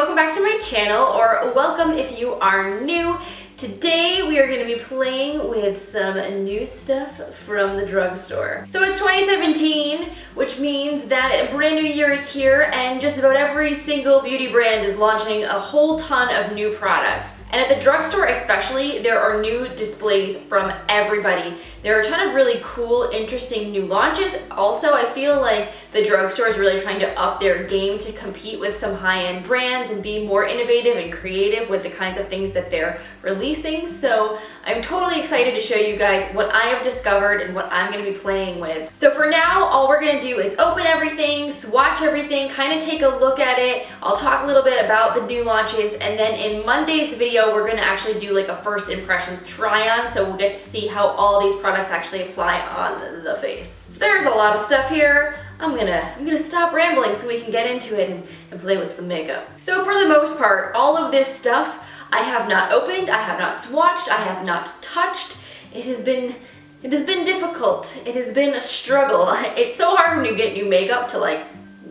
welcome back to my channel, or welcome if you are new. Today we are going to be playing with some new stuff from the drugstore. So it's 2017, which means that a brand new year is here and just about every single beauty brand is launching a whole ton of new products. And at the drugstore especially, there are new displays from everybody. There are a ton of really cool, interesting new launches. Also, I feel like the drugstore is really trying to up their game to compete with some high-end brands and be more innovative and creative with the kinds of things that they're releasing. So I'm totally excited to show you guys what I have discovered and what I'm going to be playing with. So for now, all we're going to do is open everything, swatch everything, kind of take a look at it. I'll talk a little bit about the new launches, and then in Monday's video, we're going to actually do like a first impressions try-on, so we'll get to see how all these products actually apply on the face. So there's a lot of stuff here. I'm gonna stop rambling so we can get into it and play with some makeup. So for the most part, all of this stuff I have not opened, I have not swatched, I have not touched. It has been difficult. It has been a struggle. It's so hard when you get new makeup to like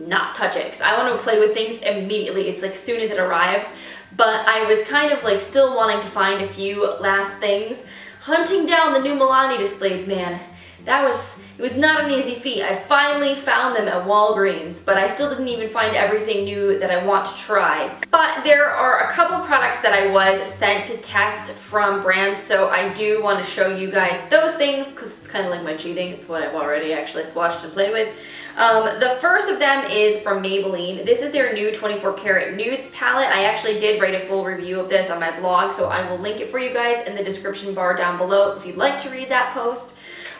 not touch it, because I want to play with things immediately. It's like soon as it arrives. But I was kind of like still wanting to find a few last things. Hunting down the new Milani displays, man, it was not an easy feat. I finally found them at Walgreens, but I still didn't even find everything new that I want to try. But there are a couple products that I was sent to test from brands, so I do want to show you guys those things, because it's kind of like my cheating. It's what I've already actually swatched and played with. The first of them is from Maybelline. This is their new 24 karat nudes palette. I actually did write a full review of this on my blog, so I will link it for you guys in the description bar down below if you'd like to read that post.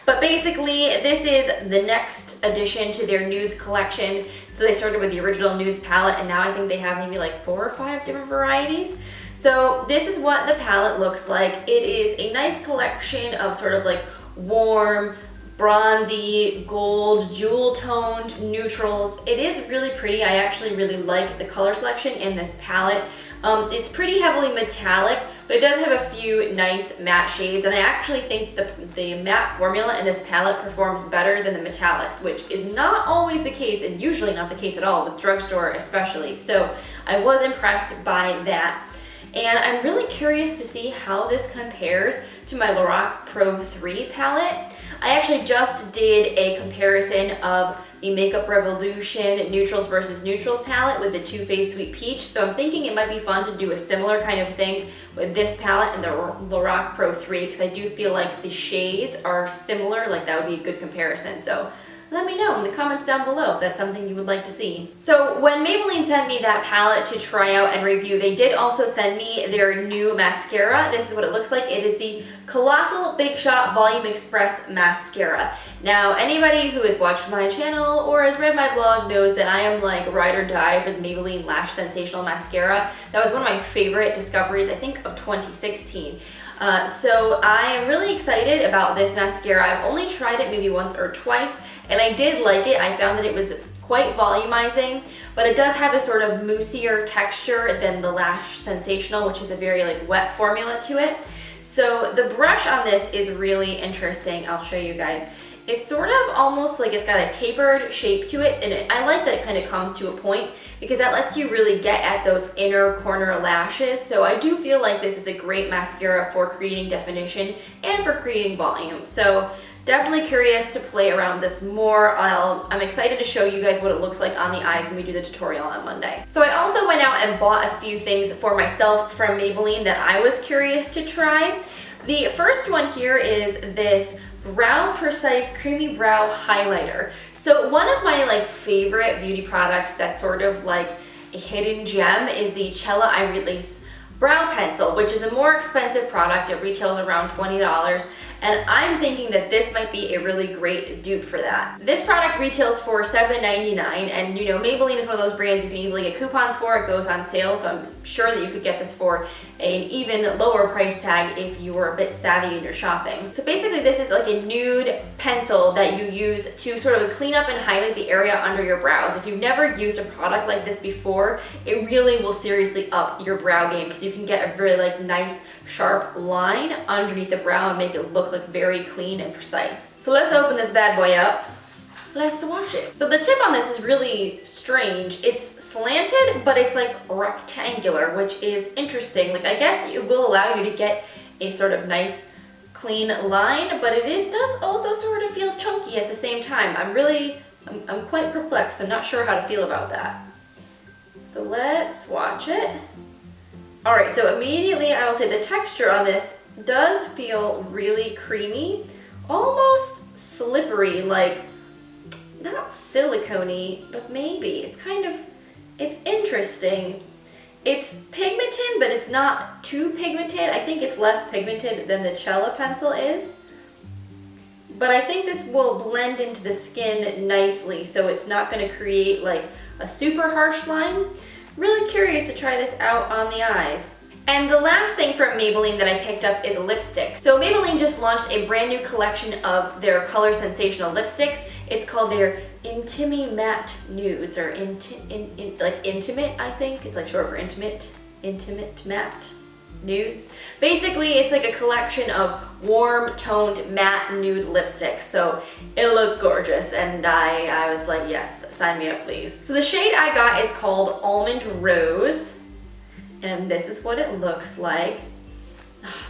But basically, this is the next addition to their nudes collection. So they started with the original nudes palette, and now I think they have maybe like 4 or 5 different varieties. So this is what the palette looks like. It is a nice collection of sort of like warm, bronzy, gold, jewel-toned neutrals. It is really pretty. I actually really like the color selection in this palette. It's pretty heavily metallic, but it does have a few nice matte shades, and I actually think the matte formula in this palette performs better than the metallics, which is not always the case, and usually not the case at all with drugstore especially. So I was impressed by that. And I'm really curious to see how this compares to my Lorac Pro 3 palette. I actually just did a comparison of the Makeup Revolution Neutrals versus Neutrals palette with the Too Faced Sweet Peach, so I'm thinking it might be fun to do a similar kind of thing with this palette and the Lorac Pro 3, because I do feel like the shades are similar, like that would be a good comparison. So let me know in the comments down below if that's something you would like to see. So when Maybelline sent me that palette to try out and review, they did also send me their new mascara. This is what it looks like. It is the Colossal Big Shot Volume Express Mascara. Now, anybody who has watched my channel or has read my blog knows that I am like ride or die for the Maybelline Lash Sensational Mascara. That was one of my favorite discoveries, I think, of 2016. So I am really excited about this mascara. I've only tried it maybe once or twice, and I did like it. I found that it was quite volumizing, but it does have a sort of moussier texture than the Lash Sensational, which is a very like wet formula to it. So the brush on this is really interesting. I'll show you guys. It's sort of almost like it's got a tapered shape to it, and I like that it kind of comes to a point, because that lets you really get at those inner corner lashes. So I do feel like this is a great mascara for creating definition and for creating volume. So definitely curious to play around this more. I'm excited to show you guys what it looks like on the eyes when we do the tutorial on Monday. So I also went out and bought a few things for myself from Maybelline that I was curious to try. The first one here is this Brow Precise Creamy Brow Highlighter. So one of my like favorite beauty products that's sort of like a hidden gem is the Cella Eye Release Brow Pencil, which is a more expensive product. It retails around $20. And I'm thinking that this might be a really great dupe for that. This product retails for $7.99, and you know, Maybelline is one of those brands you can easily get coupons for. It goes on sale, so I'm sure that you could get this for an even lower price tag if you were a bit savvy in your shopping. So basically this is like a nude pencil that you use to sort of clean up and highlight the area under your brows. If you've never used a product like this before, it really will seriously up your brow game, because you can get a very like nice sharp line underneath the brow and make it look like very clean and precise. So let's open this bad boy up. let's swatch it. So the tip on this is really strange. It's slanted, but it's like rectangular, which is interesting. Like I guess it will allow you to get a sort of nice clean line, but it does also sort of feel chunky at the same time. I'm quite perplexed. I'm not sure how to feel about that. So let's swatch it. All right, so immediately I will say the texture on this does feel really creamy, almost slippery, like not silicone-y, but maybe. It's interesting. It's pigmented, but it's not too pigmented. I think it's less pigmented than the Cella pencil is. But I think this will blend into the skin nicely, so it's not gonna create like a super harsh line. Really curious to try this out on the eyes. And the last thing from Maybelline that I picked up is lipstick. So Maybelline just launched a brand new collection of their Color Sensational lipsticks. It's called their Intimi Matte Nudes, or like intimate, I think. It's like short for intimate matte nudes. Basically, it's like a collection of warm toned matte nude lipsticks. So it looked gorgeous, and I was like, yes, sign me up, please. So the shade I got is called Almond Rose, and this is what it looks like.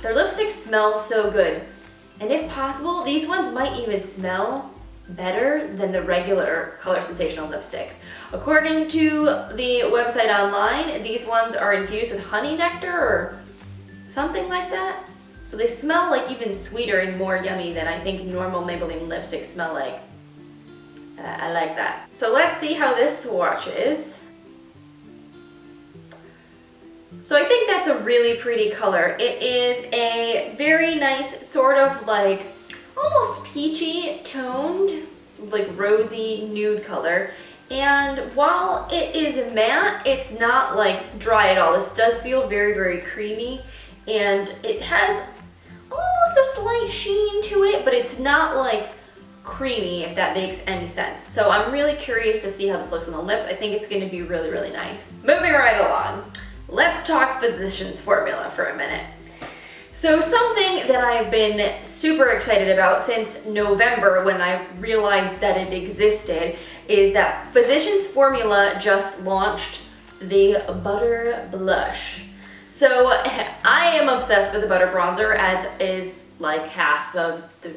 Their lipsticks smell so good, and if possible, these ones might even smell better than the regular Color Sensational lipsticks. According to the website online, these ones are infused with honey nectar or something like that. So they smell like even sweeter and more yummy than I think normal Maybelline lipsticks smell like. I like that. So let's see how this swatch is. So I think that's a really pretty color. It is a very nice sort of like almost peachy toned, like rosy nude color. And while it is matte, it's not like dry at all. This does feel very, very creamy, and it has almost a slight sheen to it, but it's not like creamy, if that makes any sense. So I'm really curious to see how this looks on the lips. I think it's going to be really, really nice. Moving right along, let's talk Physicians Formula for a minute. So something that I've been super excited about since November, when I realized that it existed, is that Physicians Formula just launched the Butter Blush. So I am obsessed with the Butter Bronzer, as is like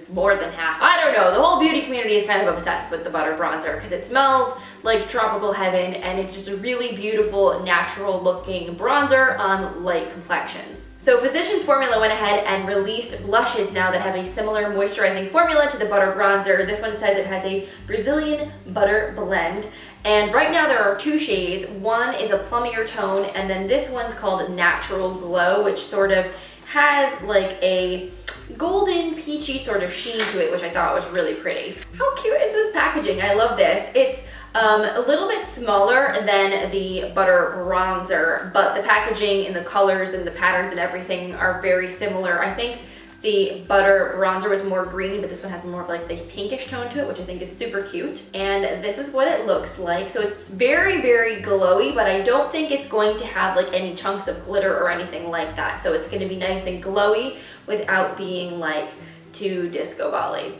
more than half. I don't know, the whole beauty community is kind of obsessed with the Butter Bronzer because it smells like tropical heaven, and it's just a really beautiful, natural looking bronzer on light complexions. So Physicians Formula went ahead and released blushes now that have a similar moisturizing formula to the Butter Bronzer. This one says it has a Brazilian butter blend. And right now there are two shades. One is a plummier tone, and then this one's called Natural Glow, which sort of has like a golden peachy sort of sheen to it, which I thought was really pretty. How cute is this packaging? I love this. It's a little bit smaller than the Butter Bronzer, but the packaging and the colors and the patterns and everything are very similar. I think the Butter Bronzer was more green, but this one has more of like the pinkish tone to it, which I think is super cute. And this is what it looks like. So it's very, very glowy, but I don't think it's going to have like any chunks of glitter or anything like that. So it's gonna be nice and glowy without being like too disco ball-y.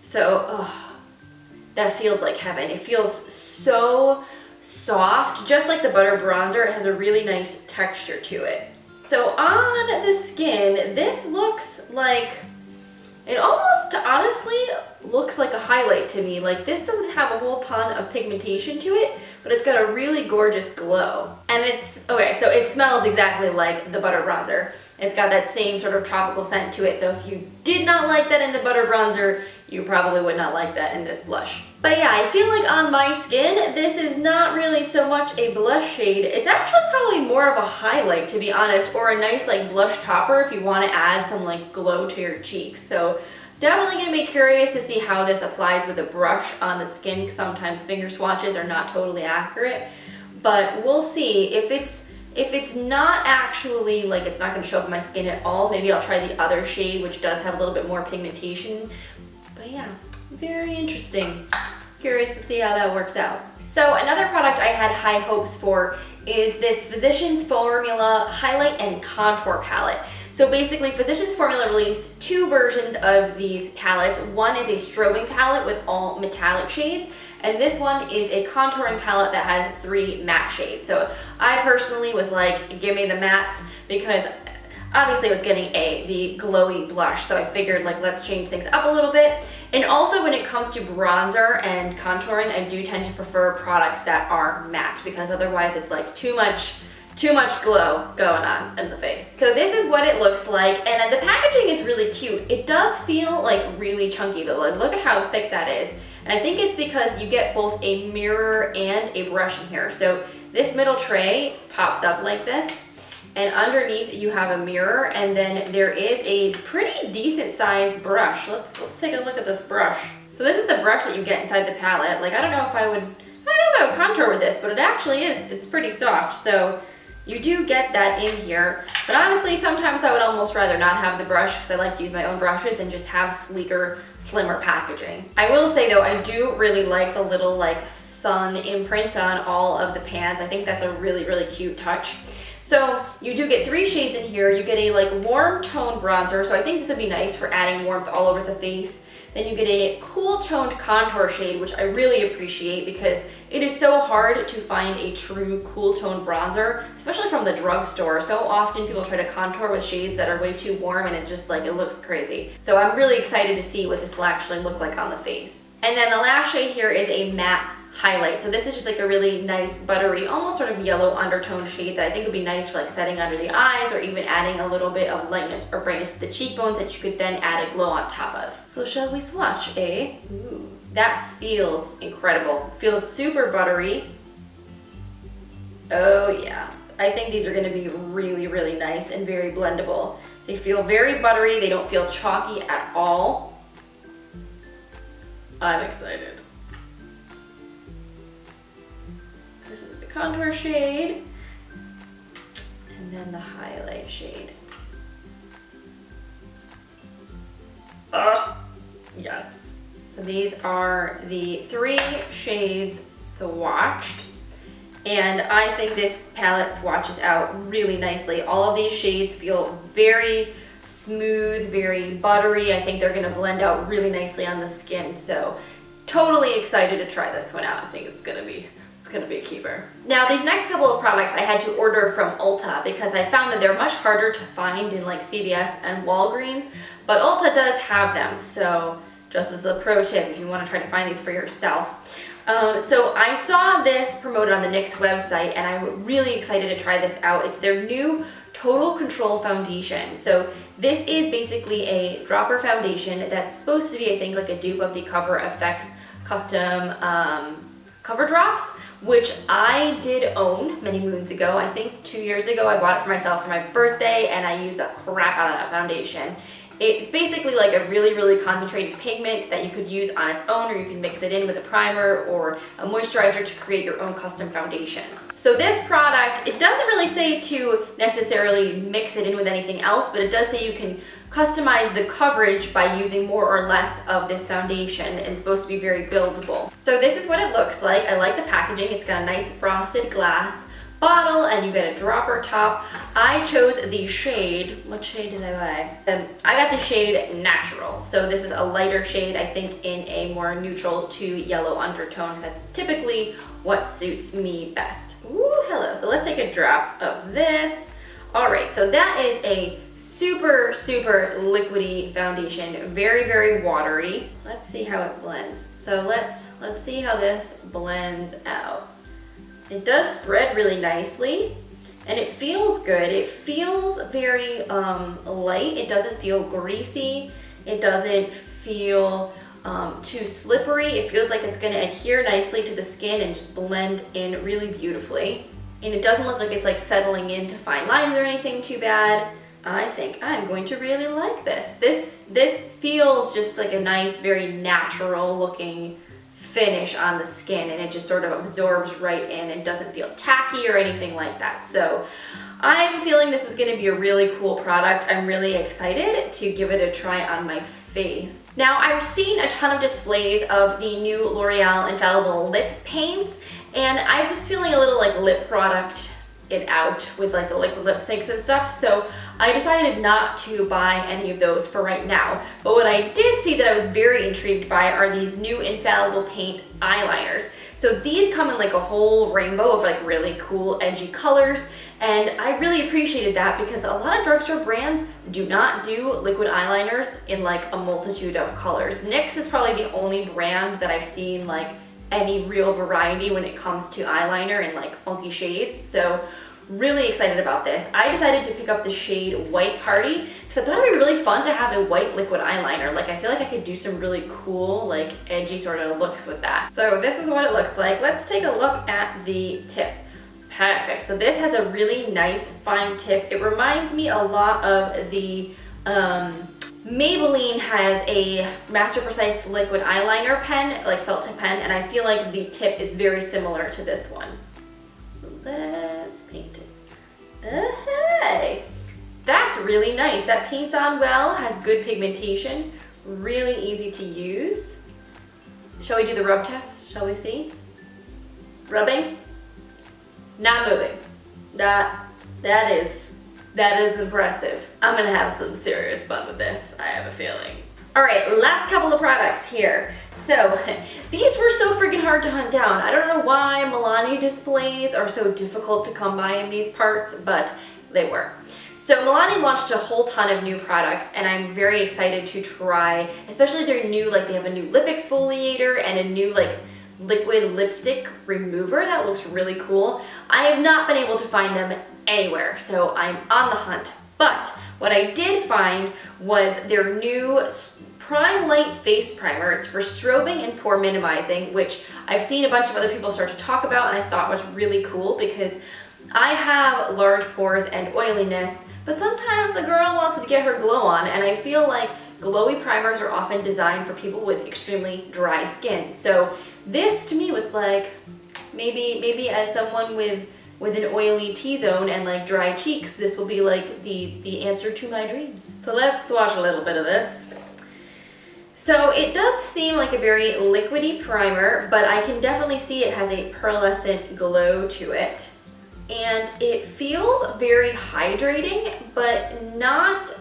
So, that feels like heaven. It feels so soft, just like the Butter Bronzer. It has a really nice texture to it. So on the skin, this looks like, it almost honestly looks like a highlight to me. Like, this doesn't have a whole ton of pigmentation to it, but it's got a really gorgeous glow. And it's, okay, so it smells exactly like the Butter Bronzer. It's got that same sort of tropical scent to it. So if you did not like that in the Butter Bronzer, you probably would not like that in this blush. But yeah, I feel like on my skin, this is not really so much a blush shade. It's actually probably more of a highlight, to be honest, or a nice like blush topper if you want to add some like glow to your cheeks. So definitely gonna be curious to see how this applies with a brush on the skin. Sometimes finger swatches are not totally accurate, but we'll see. If it's not actually, like, it's not gonna show up on my skin at all, maybe I'll try the other shade, which does have a little bit more pigmentation. But yeah, very interesting. Curious to see how that works out. So another product I had high hopes for is this Physicians Formula Highlight and Contour Palette. So basically, Physicians Formula released 2 versions of these palettes. One is a strobing palette with all metallic shades, and this one is a contouring palette that has 3 matte shades. So I personally was like, give me the mattes, because obviously I was getting the glowy blush, so I figured like let's change things up a little bit. And also when it comes to bronzer and contouring, I do tend to prefer products that are matte, because otherwise it's like too much glow going on in the face. So this is what it looks like, and the packaging is really cute. It does feel like really chunky though. Like, look at how thick that is. And I think it's because you get both a mirror and a brush in here. So this middle tray pops up like this, and underneath you have a mirror, and then there is a pretty decent sized brush. Let's take a look at this brush. So this is the brush that you get inside the palette. Like, I don't know if I would contour with this, but it actually is. It's pretty soft. So you do get that in here, but honestly, sometimes I would almost rather not have the brush, because I like to use my own brushes and just have sleeker, slimmer packaging. I will say though, I do really like the little like sun imprint on all of the pans. I think that's a really, really cute touch. So you do get 3 shades in here. You get a like warm tone bronzer, so I think this would be nice for adding warmth all over the face. Then you get a cool toned contour shade, which I really appreciate, because it is so hard to find a true cool toned bronzer, especially from the drugstore. So often people try to contour with shades that are way too warm, and it just like, it looks crazy. So I'm really excited to see what this will actually look like on the face. And then the last shade here is a matte highlight. So this is just like a really nice buttery, almost sort of yellow undertone shade that I think would be nice for like setting under the eyes, or even adding a little bit of lightness or brightness to the cheekbones that you could then add a glow on top of. So shall we swatch, eh? Ooh, that feels incredible. Feels super buttery. Oh yeah. I think these are gonna be really, really nice and very blendable. They feel very buttery. They don't feel chalky at all. I'm excited. This is the contour shade, and then the highlight shade. Yes. So these are the 3 shades swatched, and I think this palette swatches out really nicely. All of these shades feel very smooth, very buttery. I think they're gonna blend out really nicely on the skin, so totally excited to try this one out. I think it's gonna be a keeper. Now these next couple of products I had to order from Ulta, because I found that they're much harder to find in like CVS and Walgreens, but Ulta does have them. So just as a pro tip, if you want to try to find these for yourself. So I saw this promoted on the NYX website, and I'm really excited to try this out. It's their new Total Control Foundation. So this is basically a dropper foundation that's supposed to be, I think, like a dupe of the Cover FX custom cover drops, which I did own many moons ago. I think 2 years ago I bought it for myself for my birthday, and I used the crap out of that foundation. It's basically like a really, really concentrated pigment that you could use on its own, or you can mix it in with a primer or a moisturizer to create your own custom foundation. So this product, it doesn't really say to necessarily mix it in with anything else, but it does say you can customize the coverage by using more or less of this foundation, and it's supposed to be very buildable. So this is what it looks like. I like the packaging. It's got a nice frosted glass bottle, and you get a dropper top. I chose the shade, what shade did I buy? I got the shade Natural. So this is a lighter shade, I think in a more neutral to yellow undertone, because that's typically what suits me best. Ooh, hello. So let's take a drop of this. All right, so that is a super, super liquidy foundation, very, very watery. Let's see how it blends. So let's see how this blends out. It does spread really nicely, and it feels good. It feels very light. It doesn't feel greasy. It doesn't feel too slippery. It feels like it's gonna adhere nicely to the skin and just blend in really beautifully. And it doesn't look like it's like settling into fine lines or anything too bad. I think I'm going to really like this. This feels just like a nice, very natural looking finish on the skin, and it just sort of absorbs right in and doesn't feel tacky or anything like that. So I'm feeling this is going to be a really cool product. I'm really excited to give it a try on my face. Now, I've seen a ton of displays of the new L'Oreal Infallible lip paints, and I was feeling a little like lip product it out with like the liquid lipsticks and stuff. So I decided not to buy any of those for right now. But what I did see that I was very intrigued by are these new Infallible Paint eyeliners. So these come in like a whole rainbow of like really cool edgy colors. And I really appreciated that because a lot of drugstore brands do not do liquid eyeliners in like a multitude of colors. NYX is probably the only brand that I've seen like any real variety when it comes to eyeliner in like funky shades. So really excited about this. I decided to pick up the shade White Party because I thought it'd be really fun to have a white liquid eyeliner. Like I feel like I could do some really cool, like edgy sort of looks with that. So this is what it looks like. Let's take a look at the tip. Perfect. So this has a really nice fine tip. It reminds me a lot of the Maybelline has a Master Precise liquid eyeliner pen, like felt tip pen, and I feel like the tip is very similar to this one. So let's paint it. Okay. That's really nice. That paints on well, has good pigmentation, really easy to use. Shall we do the rub test? Shall we see? Rubbing? Not moving. That is impressive. I'm gonna have some serious fun with this, I have a feeling. All right, last couple of products here. So these were so freaking hard to hunt down. I don't know why Milani displays are so difficult to come by in these parts, but they were. So Milani launched a whole ton of new products and I'm very excited to try, especially their new, like they have a new lip exfoliator and a new like liquid lipstick remover that looks really cool. I have not been able to find them anywhere, so I'm on the hunt. But what I did find was their new Prime Light Face Primer. It's for strobing and pore minimizing, which I've seen a bunch of other people start to talk about and I thought was really cool because I have large pores and oiliness, but sometimes a girl wants to get her glow on, and I feel like glowy primers are often designed for people with extremely dry skin. So this to me was like, maybe as someone with an oily T-zone and like dry cheeks, this will be like the answer to my dreams. So let's swatch a little bit of this. So it does seem like a very liquidy primer, but I can definitely see it has a pearlescent glow to it. And it feels very hydrating, but not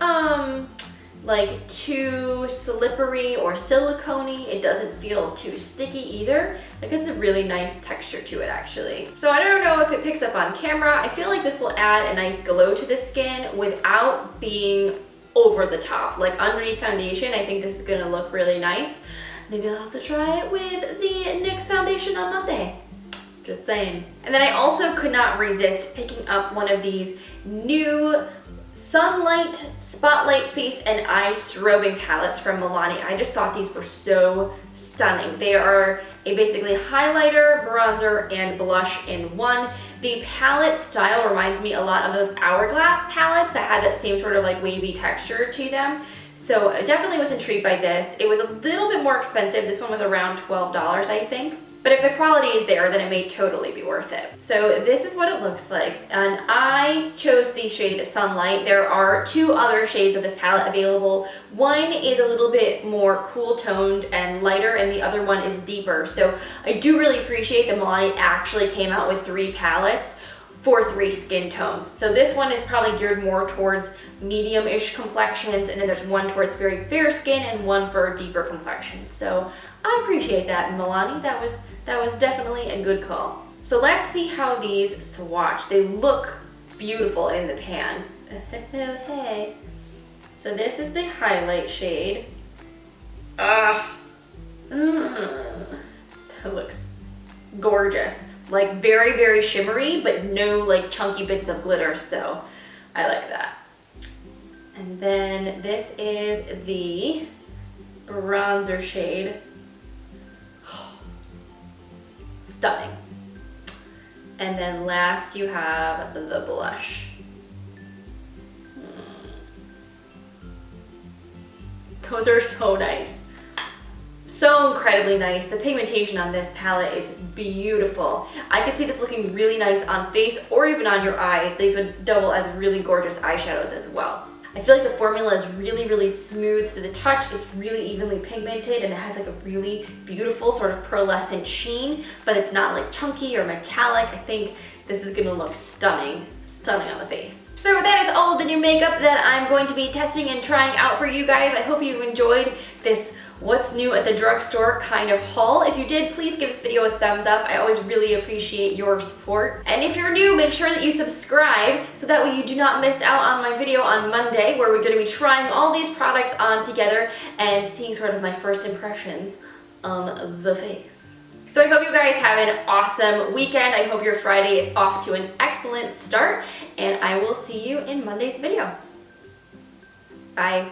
like too slippery or silicone-y. It doesn't feel too sticky either. Like it's a really nice texture to it actually. So I don't know if it picks up on camera. I feel like this will add a nice glow to the skin without being over the top. Like underneath foundation, I think this is gonna look really nice. Maybe I'll have to try it with the NYX foundation on Monday. Just saying. And then I also could not resist picking up one of these new Sunlight Spotlight Face and Eye Strobing palettes from Milani. I just thought these were so stunning. They are a basically highlighter, bronzer, and blush in one. The palette style reminds me a lot of those Hourglass palettes that had that same sort of like wavy texture to them. So I definitely was intrigued by this. It was a little bit more expensive. This one was around $12, I think. But if the quality is there, then it may totally be worth it. So this is what it looks like. And I chose the shade Sunlight. There are two other shades of this palette available. One is a little bit more cool toned and lighter, and the other one is deeper. So I do really appreciate that Milani actually came out with 3 palettes for 3 skin tones. So this one is probably geared more towards medium-ish complexions, and then there's one towards very fair skin and one for deeper complexions. So I appreciate that, Milani. That was definitely a good call. So let's see how these swatch. They look beautiful in the pan. Hey. So this is the highlight shade. That looks gorgeous. Like very, very shimmery, but no like chunky bits of glitter, so I like that. And then this is the bronzer shade. Stunning. And then last you have the blush. Those are so nice. So incredibly nice. The pigmentation on this palette is beautiful. I could see this looking really nice on face or even on your eyes. These would double as really gorgeous eyeshadows as well. I feel like the formula is really, really smooth to the touch. It's really evenly pigmented and it has like a really beautiful sort of pearlescent sheen, but it's not like chunky or metallic. I think this is gonna look stunning, stunning on the face. So that is all of the new makeup that I'm going to be testing and trying out for you guys. I hope you enjoyed this what's new at the drugstore kind of haul. If you did, please give this video a thumbs up. I always really appreciate your support. And if you're new, make sure that you subscribe so that way you do not miss out on my video on Monday, where we're gonna be trying all these products on together and seeing sort of my first impressions on the face. So I hope you guys have an awesome weekend. I hope your Friday is off to an excellent start, and I will see you in Monday's video. Bye.